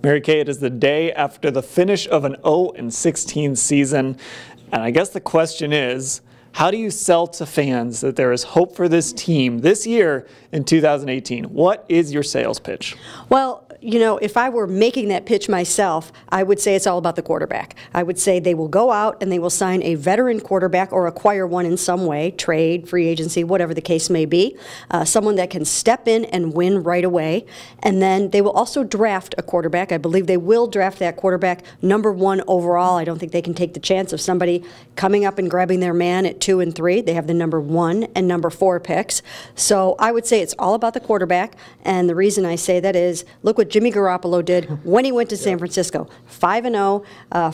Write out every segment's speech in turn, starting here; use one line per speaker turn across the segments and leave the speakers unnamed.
Mary Kay, it is the day after the finish of an 0-16 season. And I guess the question is, how do you sell to fans that there is hope for this team this year in 2018? What is your sales pitch?
Well, you know, if I were making that pitch myself, I would say it's all about the quarterback. I would say they will go out and they will sign a veteran quarterback or acquire one in some way, trade, free agency, whatever the case may be, someone that can step in and win right away. And then they will also draft a quarterback. I believe they will draft that quarterback #1 overall. I don't think they can take the chance of somebody coming up and grabbing their man at 2 and 3. They have the #1 and #4 picks. So I would say it's all about the quarterback. And the reason I say that is, look what Jimmy Garoppolo did when he went to San Francisco. 5-0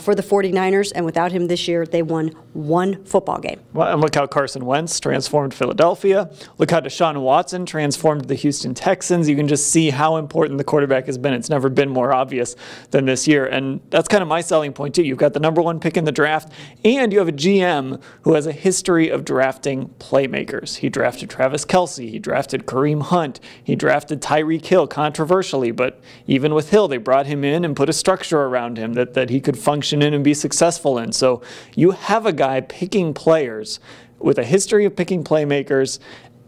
for the 49ers, and without him this year, they won 1 football game.
Well, and look how Carson Wentz transformed Philadelphia. Look how Deshaun Watson transformed the Houston Texans. You can just see how important the quarterback has been. It's never been more obvious than this year. And that's kind of my selling point, too. You've got the #1 pick in the draft, and you have a GM who has a history of drafting playmakers. He drafted Travis Kelce. He drafted Kareem Hunt. He drafted Tyreek Hill, controversially, but even with Hill, they brought him in and put a structure around him that he could function in and be successful in. So you have a guy picking players with a history of picking playmakers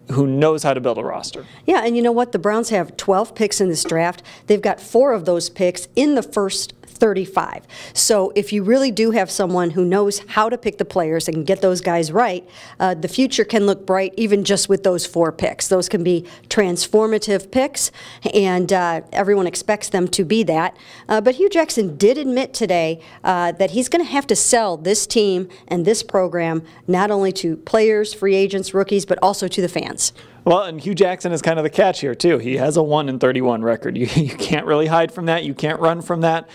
who knows how to build a roster.
Yeah, and you know what? The Browns have 12 picks in this draft. They've got 4 of those picks in the first 35. So if you really do have someone who knows how to pick the players and get those guys right, the future can look bright even just with those 4 picks. Those can be transformative picks, and everyone expects them to be that. But Hugh Jackson did admit today that he's going to have to sell this team and this program not only to players, free agents, rookies, but also to the fans.
Well, and Hugh Jackson is kind of the catch here, too. He has a 1-31 record. You can't really hide from that. You can't run from that.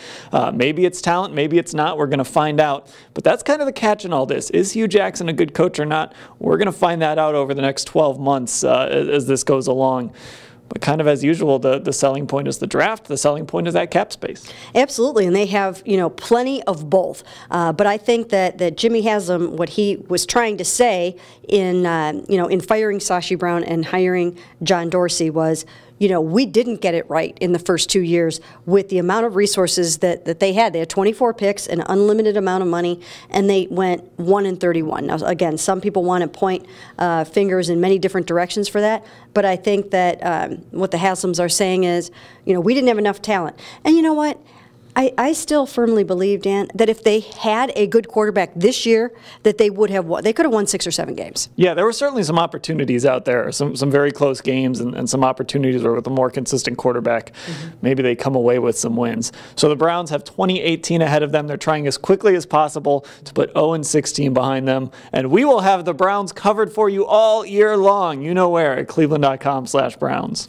Maybe it's talent. Maybe it's not. We're going to find out. But that's kind of the catch in all this. Is Hugh Jackson a good coach or not? We're going to find that out over the next 12 months as this goes along. But kind of as usual, the selling point is the draft. The selling point is that cap space.
Absolutely, and they have, you know, plenty of both. But I think that Jimmy Haslam, what he was trying to say in in firing Sashi Brown and hiring John Dorsey was, you know, we didn't get it right in the first 2 years with the amount of resources that they had. They had 24 picks, an unlimited amount of money, and they went 1-31. Now, again, some people want to point fingers in many different directions for that, but I think that what the Haslams are saying is, you know, we didn't have enough talent. And you know what? I still firmly believe, Dan, that if they had a good quarterback this year, that they would have won. They could have won 6 or 7 games.
Yeah, there were certainly some opportunities out there, some very close games, and some opportunities where with a more consistent quarterback, maybe they come away with some wins. So the Browns have 2018 ahead of them. They're trying as quickly as possible to put 0-16 behind them, and we will have the Browns covered for you all year long. You know where, at cleveland.com/Browns.